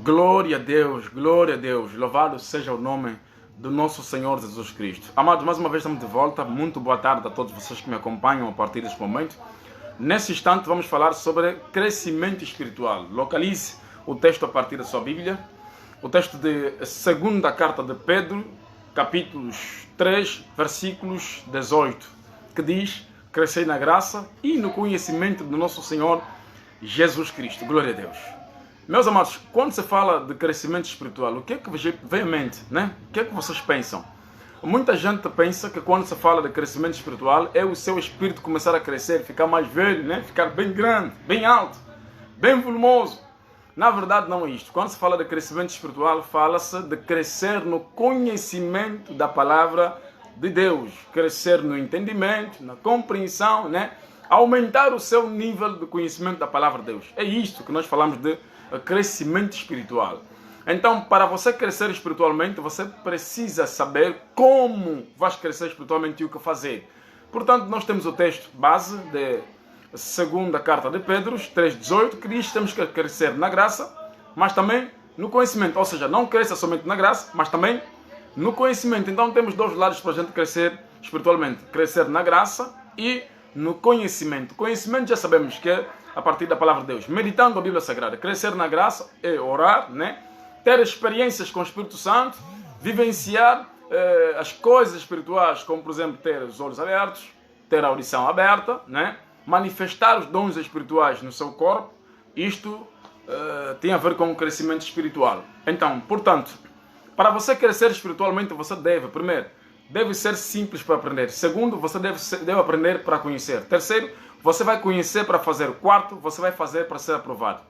Glória a Deus, louvado seja o nome do nosso Senhor Jesus Cristo. Amados, mais uma vez estamos de volta. Muito boa tarde a todos vocês que me acompanham a partir deste momento. Nesse instante vamos falar sobre crescimento espiritual. Localize o texto a partir da sua Bíblia. O texto de segunda carta de Pedro, capítulos 3, versículos 18, que diz: crescei na graça e no conhecimento do nosso Senhor Jesus Cristo. Glória a Deus. Meus amados, quando se fala de crescimento espiritual, o que é que vem à mente, né? O que é que vocês pensam? Muita gente pensa que quando se fala de crescimento espiritual é o seu espírito começar a crescer, ficar mais velho, né? Ficar bem grande, bem alto, bem volumoso. Na verdade não é isto. Quando se fala de crescimento espiritual, fala-se de crescer no conhecimento da palavra de Deus, crescer no entendimento, na compreensão, né? Aumentar o seu nível de conhecimento da palavra de Deus. É isto que nós falamos de crescimento espiritual. Então, para você crescer espiritualmente, você precisa saber como vais crescer espiritualmente e o que fazer. Portanto, nós temos o texto base de segunda carta de Pedro, 3,18, que diz que temos que crescer na graça, mas também no conhecimento. Ou seja, não cresça somente na graça, mas também no conhecimento. Então, temos dois lados para a gente crescer espiritualmente. Crescer na graça e no conhecimento. Conhecimento já sabemos que é a partir da palavra de Deus, meditando a Bíblia Sagrada. Crescer na graça é orar, né? Ter experiências com o Espírito Santo, vivenciar as coisas espirituais, como por exemplo ter os olhos abertos, ter a audição aberta, né? Manifestar os dons espirituais no seu corpo. Isto tem a ver com o crescimento espiritual. Então, portanto, para você crescer espiritualmente, você primeiro, deve ser simples para aprender. Segundo, você deve aprender para conhecer. Terceiro, você vai conhecer para fazer. Quarto, você vai fazer para ser aprovado.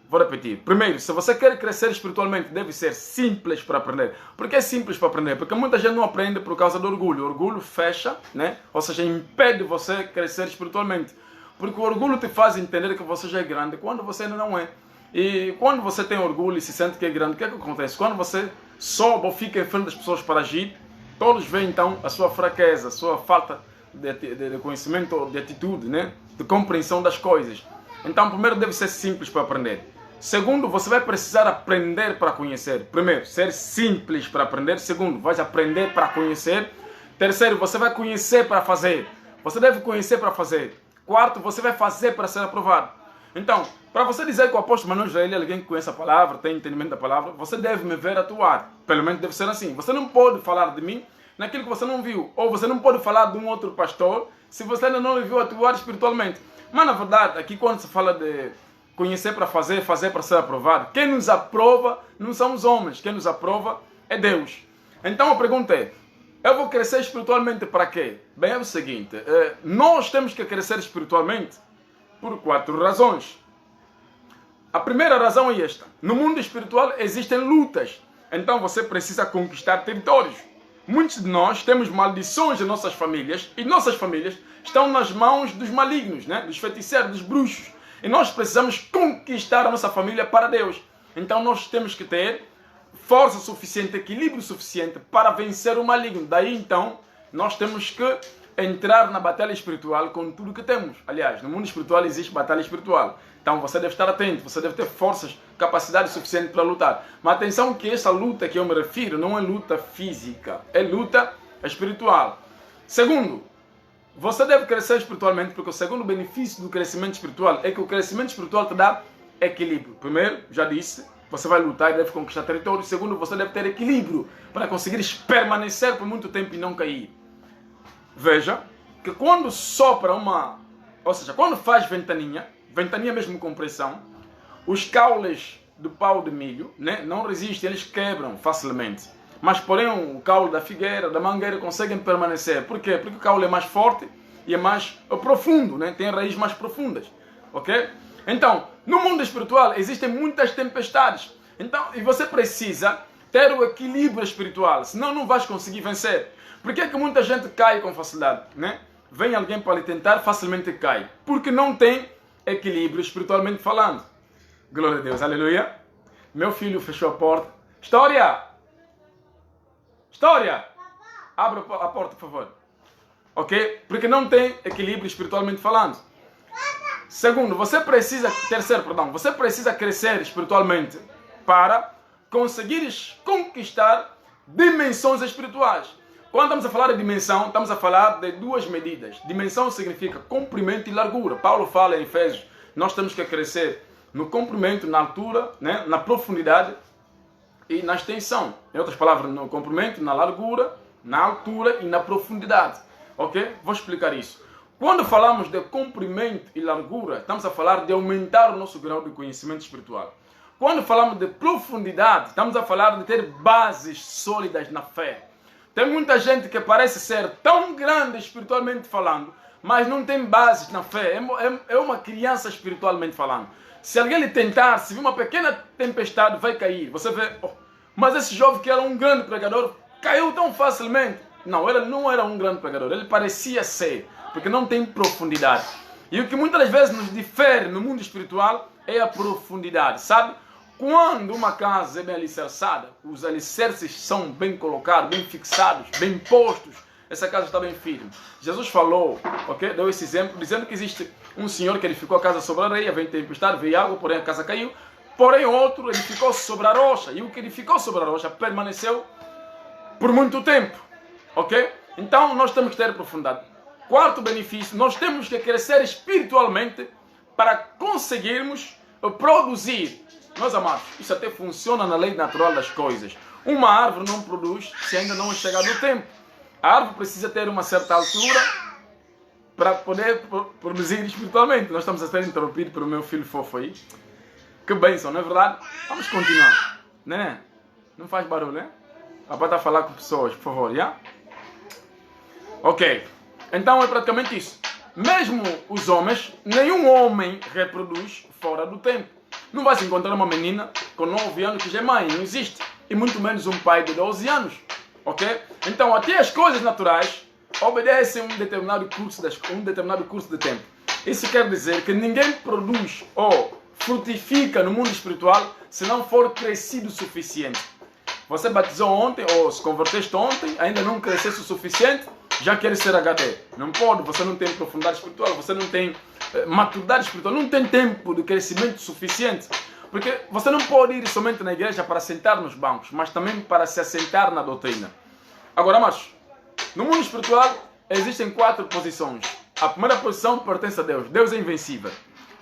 Vou repetir. Primeiro, se você quer crescer espiritualmente, deve ser simples para aprender. Por que é simples para aprender? Porque muita gente não aprende por causa do orgulho. O orgulho fecha, né? Ou seja, impede você crescer espiritualmente. Porque o orgulho te faz entender que você já é grande quando você ainda não é. E quando você tem orgulho e se sente que é grande, o que é que acontece? Quando você sobe ou fica em frente das pessoas para agir, todos veem então a sua fraqueza, a sua falta de conhecimento, de atitude, né? De compreensão das coisas. Então, primeiro, deve ser simples para aprender. Segundo, você vai precisar aprender para conhecer. Primeiro, ser simples para aprender. Segundo, vai aprender para conhecer. Terceiro, você vai conhecer para fazer. Você deve conhecer para fazer. Quarto, você vai fazer para ser aprovado. Então, para você dizer que o apóstolo Manuel Israel é alguém que conhece a palavra, tem entendimento da palavra, você deve me ver atuar. Pelo menos deve ser assim. Você não pode falar de mim naquilo que você não viu. Ou você não pode falar de um outro pastor se você ainda não me viu atuar espiritualmente. Mas na verdade, aqui quando se fala de conhecer para fazer, fazer para ser aprovado, quem nos aprova não são os homens. Quem nos aprova é Deus. Então a pergunta é, eu vou crescer espiritualmente para quê? Bem, é o seguinte, nós temos que crescer espiritualmente por 4 razões. A primeira razão é esta. No mundo espiritual existem lutas. Então você precisa conquistar territórios. Muitos de nós temos maldições em nossas famílias e nossas famílias estão nas mãos dos malignos, né? Dos feiticeiros, dos bruxos. E nós precisamos conquistar a nossa família para Deus. Então nós temos que ter força suficiente, equilíbrio suficiente para vencer o maligno. Daí então nós temos que entrar na batalha espiritual com tudo que temos. Aliás, no mundo espiritual existe batalha espiritual. Então você deve estar atento, você deve ter forças, capacidade suficiente para lutar. Mas atenção que essa luta que eu me refiro não é luta física, é luta espiritual. Segundo, você deve crescer espiritualmente porque o segundo benefício do crescimento espiritual é que o crescimento espiritual te dá equilíbrio. Primeiro, já disse, você vai lutar e deve conquistar território. Segundo, você deve ter equilíbrio para conseguir permanecer por muito tempo e não cair. Veja que quando sopra ou seja, quando faz ventania mesmo com pressão, os caules do pau de milho, né, não resistem, eles quebram facilmente. Mas porém o caule da figueira, da mangueira conseguem permanecer. Por quê? Porque o caule é mais forte e é mais profundo, né? Tem raízes mais profundas. Ok? Então, no mundo espiritual existem muitas tempestades. Então, e você precisa ter o equilíbrio espiritual, senão não vais conseguir vencer. Por que é que muita gente cai com facilidade, né? Vem alguém para lhe tentar, facilmente cai. Porque não tem equilíbrio espiritualmente falando. Glória a Deus, aleluia. Meu filho fechou a porta. História! Abra a porta, por favor. Ok? Porque não tem equilíbrio espiritualmente falando. Segundo, você precisa crescer espiritualmente para conseguires conquistar dimensões espirituais. Quando estamos a falar de dimensão, estamos a falar de duas medidas. Dimensão significa comprimento e largura. Paulo fala em Efésios, nós temos que crescer no comprimento, na altura, né, na profundidade e na extensão. Em outras palavras, no comprimento, na largura, na altura e na profundidade. Ok? Vou explicar isso. Quando falamos de comprimento e largura, estamos a falar de aumentar o nosso grau de conhecimento espiritual. Quando falamos de profundidade, estamos a falar de ter bases sólidas na fé. Tem muita gente que parece ser tão grande espiritualmente falando, mas não tem bases na fé. É uma criança espiritualmente falando. Se alguém lhe tentar, se vir uma pequena tempestade, vai cair. Você vê, oh, mas esse jovem que era um grande pregador, caiu tão facilmente. Não, ele não era um grande pregador, ele parecia ser, porque não tem profundidade. E o que muitas vezes nos difere no mundo espiritual é a profundidade, sabe? Quando uma casa é bem alicerçada, os alicerces são bem colocados, bem fixados, bem postos, essa casa está bem firme. Jesus falou, ok? Deu esse exemplo, dizendo que existe um senhor que edificou a casa sobre a areia, veio tempestade, veio água, porém a casa caiu. Porém outro edificou sobre a rocha, e o que edificou sobre a rocha permaneceu por muito tempo, ok? Então nós temos que ter profundidade. Quarto benefício, nós temos que crescer espiritualmente para conseguirmos produzir. Meus amados, isso até funciona na lei natural das coisas. Uma árvore não produz se ainda não chegar no tempo. A árvore precisa ter uma certa altura para poder produzir espiritualmente. Nós estamos a ser interrompidos pelo meu filho fofo aí. Que bênção, não é verdade? Vamos continuar. Né? Não faz barulho, né? Papai está a falar com pessoas, por favor, já? Ok. Então é praticamente isso. Mesmo os homens, nenhum homem reproduz fora do tempo. Não vai se encontrar uma menina com 9 anos que já é mãe, não existe. E muito menos um pai de 12 anos. Ok? Então até as coisas naturais obedecem um determinado curso de tempo. Isso quer dizer que ninguém produz ou frutifica no mundo espiritual se não for crescido o suficiente. Você batizou ontem ou se converteste ontem, ainda não crescesse o suficiente, já quer ser HD. Não pode, você não tem profundidade espiritual, você não tem maturidade espiritual, não tem tempo de crescimento suficiente. Porque você não pode ir somente na igreja para sentar nos bancos, mas também para se assentar na doutrina. Agora, mas, no mundo espiritual existem 4 posições. A primeira posição pertence a Deus, Deus é invencível.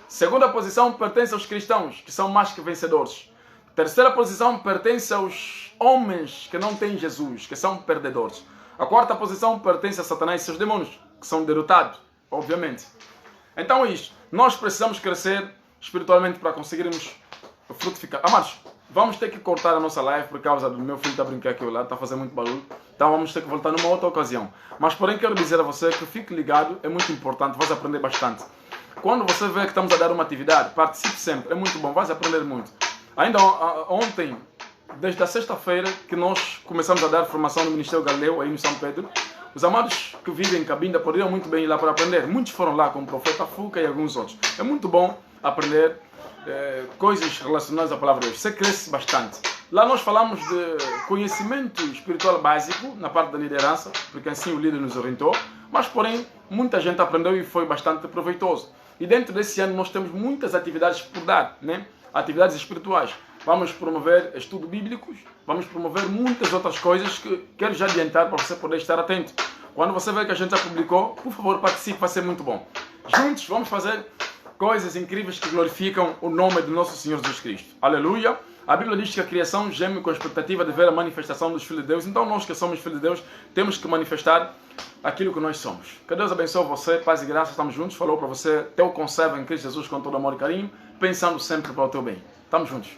Segunda posição pertence aos cristãos, que são mais que vencedores. Terceira posição pertence aos homens que não têm Jesus, que são perdedores. A quarta posição pertence a Satanás e seus demônios, que são derrotados, obviamente. Então é isto. Nós precisamos crescer espiritualmente para conseguirmos frutificar. Amados, vamos ter que cortar a nossa live por causa do meu filho estar brincando aqui lá, está fazendo muito barulho. Então vamos ter que voltar numa outra ocasião. Mas porém quero dizer a você que fique ligado, é muito importante, vais aprender bastante. Quando você vê que estamos a dar uma atividade, participe sempre, é muito bom, vais aprender muito. Ainda ontem, desde a sexta-feira, que nós começamos a dar formação no Ministério Galileu, aí no São Pedro, os amados que vivem em Cabinda poderiam muito bem ir lá para aprender. Muitos foram lá, como o profeta Fuca e alguns outros. É muito bom aprender coisas relacionadas à palavra de Deus. Você cresce bastante. Lá nós falamos de conhecimento espiritual básico, na parte da liderança, porque assim o líder nos orientou, mas porém, muita gente aprendeu e foi bastante proveitoso. E dentro desse ano nós temos muitas atividades por dar, né? Atividades espirituais. Vamos promover estudos bíblicos, vamos promover muitas outras coisas que quero já adiantar para você poder estar atento. Quando você vê que a gente já publicou, por favor, participe, vai ser muito bom. Juntos vamos fazer coisas incríveis que glorificam o nome do nosso Senhor Jesus Cristo. Aleluia! A Bíblia diz que a criação geme com a expectativa de ver a manifestação dos filhos de Deus. Então nós que somos filhos de Deus, temos que manifestar aquilo que nós somos. Que Deus abençoe você, paz e graça, estamos juntos. Falou para você, teu conserva em Cristo Jesus com todo amor e carinho, pensando sempre para o teu bem. Estamos juntos.